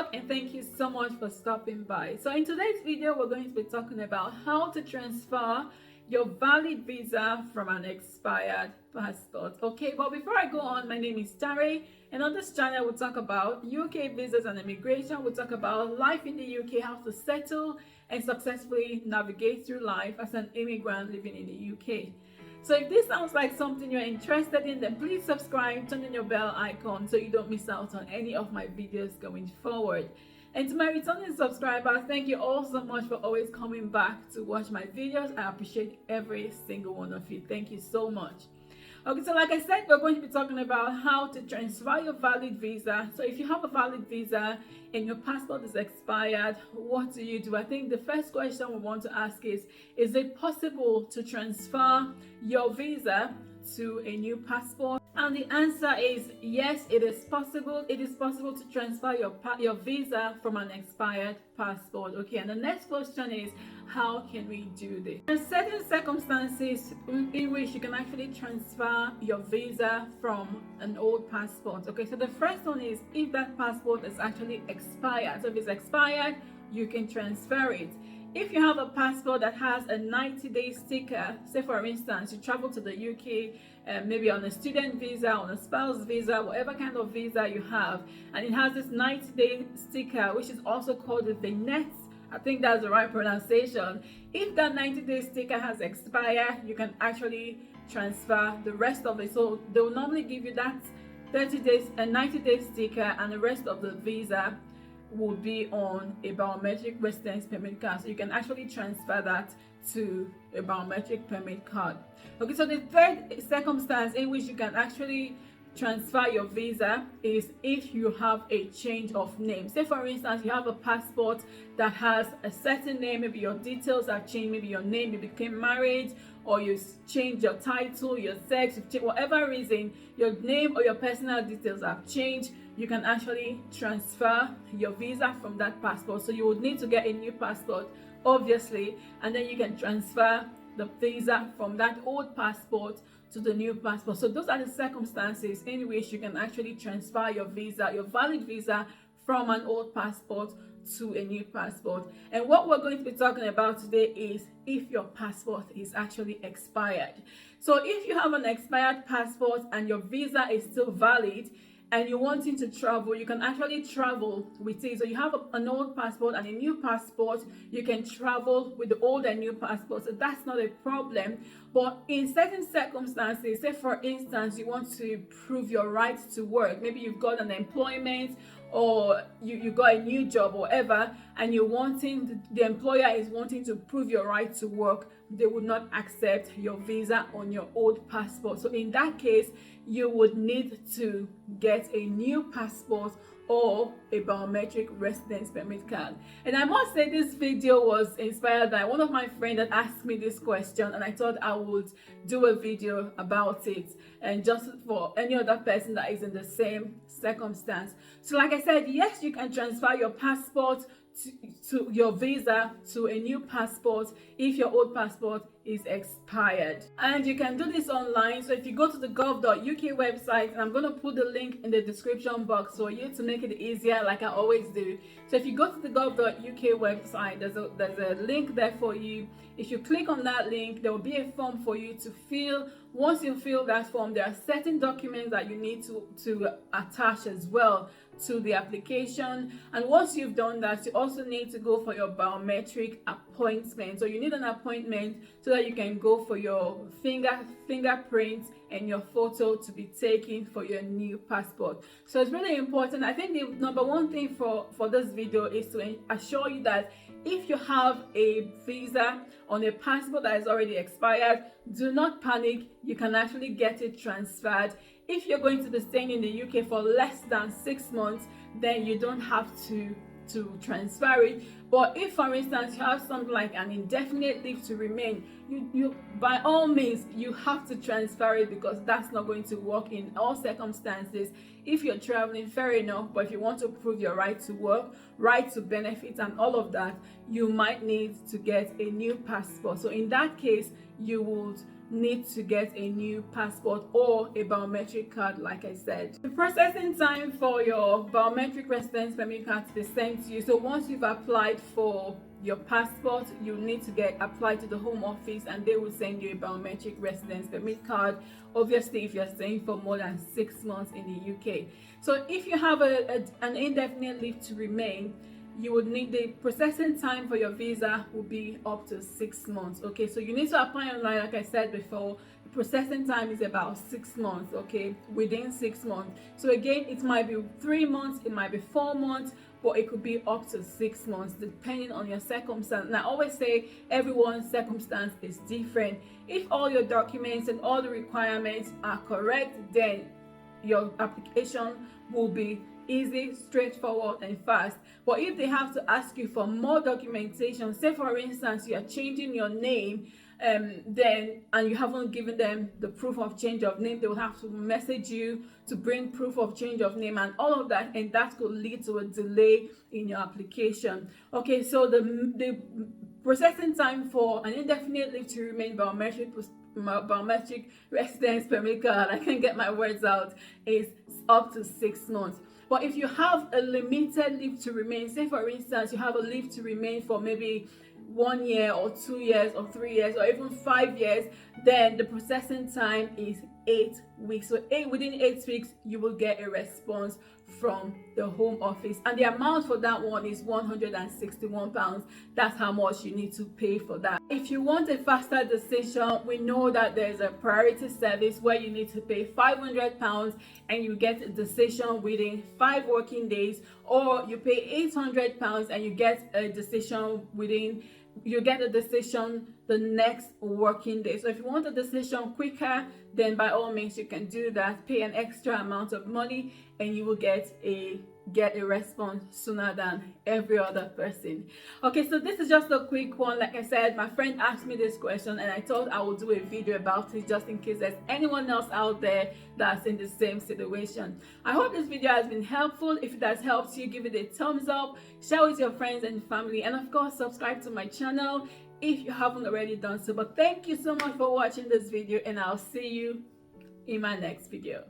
vlog, and thank you so much for stopping by. So in today's video, we're going to be talking about how to transfer your valid visa from an expired passport. Okay, but before I go on, my name is Tare, and on this channel we'll talk about UK visas and immigration. We'll talk about life in the UK, how to settle and successfully navigate through life as an immigrant living in the UK. So if this sounds like something you're interested in, then please subscribe, turn on your bell icon so you don't miss out on any of my videos going forward. And to my returning subscribers, thank you all so much for always coming back to watch my videos. I appreciate every single one of you. Thank you so much. Okay, so like I said, we're going to be talking about how to transfer your valid visa. So if you have a valid visa and your passport is expired, what do you do? I think the first question we want to ask is it possible to transfer your visa to a new passport? And the answer is yes, it is possible. It is possible to transfer your visa from an expired passport. Okay, and the next question is, how can we do this? There are certain circumstances in which you can actually transfer your visa from an old passport. Okay, so the first one is if that passport is actually expired. So if it's expired, you can transfer it. If you have a passport that has a 90-day sticker, say for instance, you travel to the UK, maybe on a student visa, on a spouse visa, whatever kind of visa you have, and it has this 90-day sticker, which is also called the vignette. I think that's the right pronunciation. If that 90-day sticker has expired, you can actually transfer the rest of it. So they will normally give you that 30 days, a 90-day sticker, and the rest of the visa will be on a biometric residence permit card. So you can actually transfer that to a biometric permit card. Okay, so the third circumstance in which you can actually transfer your visa is if you have a change of name. Say for instance, you have a passport that has a certain name, maybe your details have changed, maybe your name, you became married, or you changed your title, your sex, whatever reason, your name or your personal details have changed. You can actually transfer your visa from that passport. So you would need to get a new passport, obviously, and then you can transfer the visa from that old passport to the new passport. So those are the circumstances in which you can actually transfer your visa, your valid visa, from an old passport to a new passport. And what we're going to be talking about today is if your passport is actually expired. So if you have an expired passport and your visa is still valid, and you're wanting to travel, you can actually travel with it. So you have an old passport and a new passport, you can travel with the old and new passport. So that's not a problem. But in certain circumstances, say for instance, you want to prove your right to work. Maybe you've got an employment, or you got a new job or whatever, and you're wanting, the employer is wanting to prove your right to work, they would not accept your visa on your old passport. So in that case, you would need to get a new passport or a biometric residence permit card. And I must say this video was inspired by one of my friends that asked me this question, and I thought I would do a video about it, and just for any other person that is in the same circumstance. So like I said, yes, you can transfer your passport to your visa to a new passport if your old passport is expired, and you can do this online. So if you go to the gov.uk website, and I'm going to put the link in the description box for you to make it easier, like I always do. So if you go to the gov.uk website, there's a link there for you. If you click on that link, there will be a form for you to fill. Once you fill that form, there are certain documents that you need to attach as well to the application. And once you've done that, you also need to go for your biometric appointment. So you need an appointment so that you can go for your fingerprints and your photo to be taken for your new passport. So it's really important. I think the number one thing for this video is to assure you that if you have a visa on a passport that is already expired, do not panic. You can actually get it transferred. If you're going to be staying in the UK for less than 6 months, then you don't have to transfer it. But if, for instance, you have something like an indefinite leave to remain, you by all means you have to transfer it, because that's not going to work in all circumstances. If you're traveling, fair enough, but if you want to prove your right to work, right to benefits and all of that, you might need to get a new passport. So in that case, you would need to get a new passport or a biometric card, like I said. The processing time for your biometric residence permit card to be sent to you. So once you've applied for your passport, you need to get applied to the Home Office, and they will send you a biometric residence permit card, obviously if you're staying for more than 6 months in the UK. So if you have an indefinite leave to remain, you would need the processing time for your visa will be up to 6 months. Okay, so you need to apply online, like I said before. The processing time is about 6 months, okay, within 6 months. So again, it might be 3 months, it might be 4 months, but it could be up to 6 months depending on your circumstance. And I always say everyone's circumstance is different. If all your documents and all the requirements are correct, then your application will be easy, straightforward, and fast. But if they have to ask you for more documentation, say for instance you are changing your name, then and you haven't given them the proof of change of name, they will have to message you to bring proof of change of name and all of that, and that could lead to a delay in your application. Okay, so the processing time for an indefinite leave to remain biometric residence permit card, I can't get my words out, is up to 6 months. But if you have a limited leave to remain, say for instance you have a leave to remain for maybe 1 year or 2 years or 3 years or even 5 years, then the processing time is 8 weeks. So within 8 weeks you will get a response from the Home Office, and the amount for that one is £161. That's how much you need to pay for that. If you want a faster decision, we know that there's a priority service where you need to pay £500 and you get a decision within 5 working days, or you pay £800 and you get a decision the next working day. So if you want a decision quicker, then by all means you can do that. Pay an extra amount of money and you will get a response sooner than every other person. Okay, so this is just a quick one. Like I said, my friend asked me this question and I thought I would do a video about it just in case there's anyone else out there that's in the same situation. I hope this video has been helpful. If it has helped you, give it a thumbs up, share with your friends and family, and of course subscribe to my channel if you haven't already done so. But thank you so much for watching this video, and I'll see you in my next video.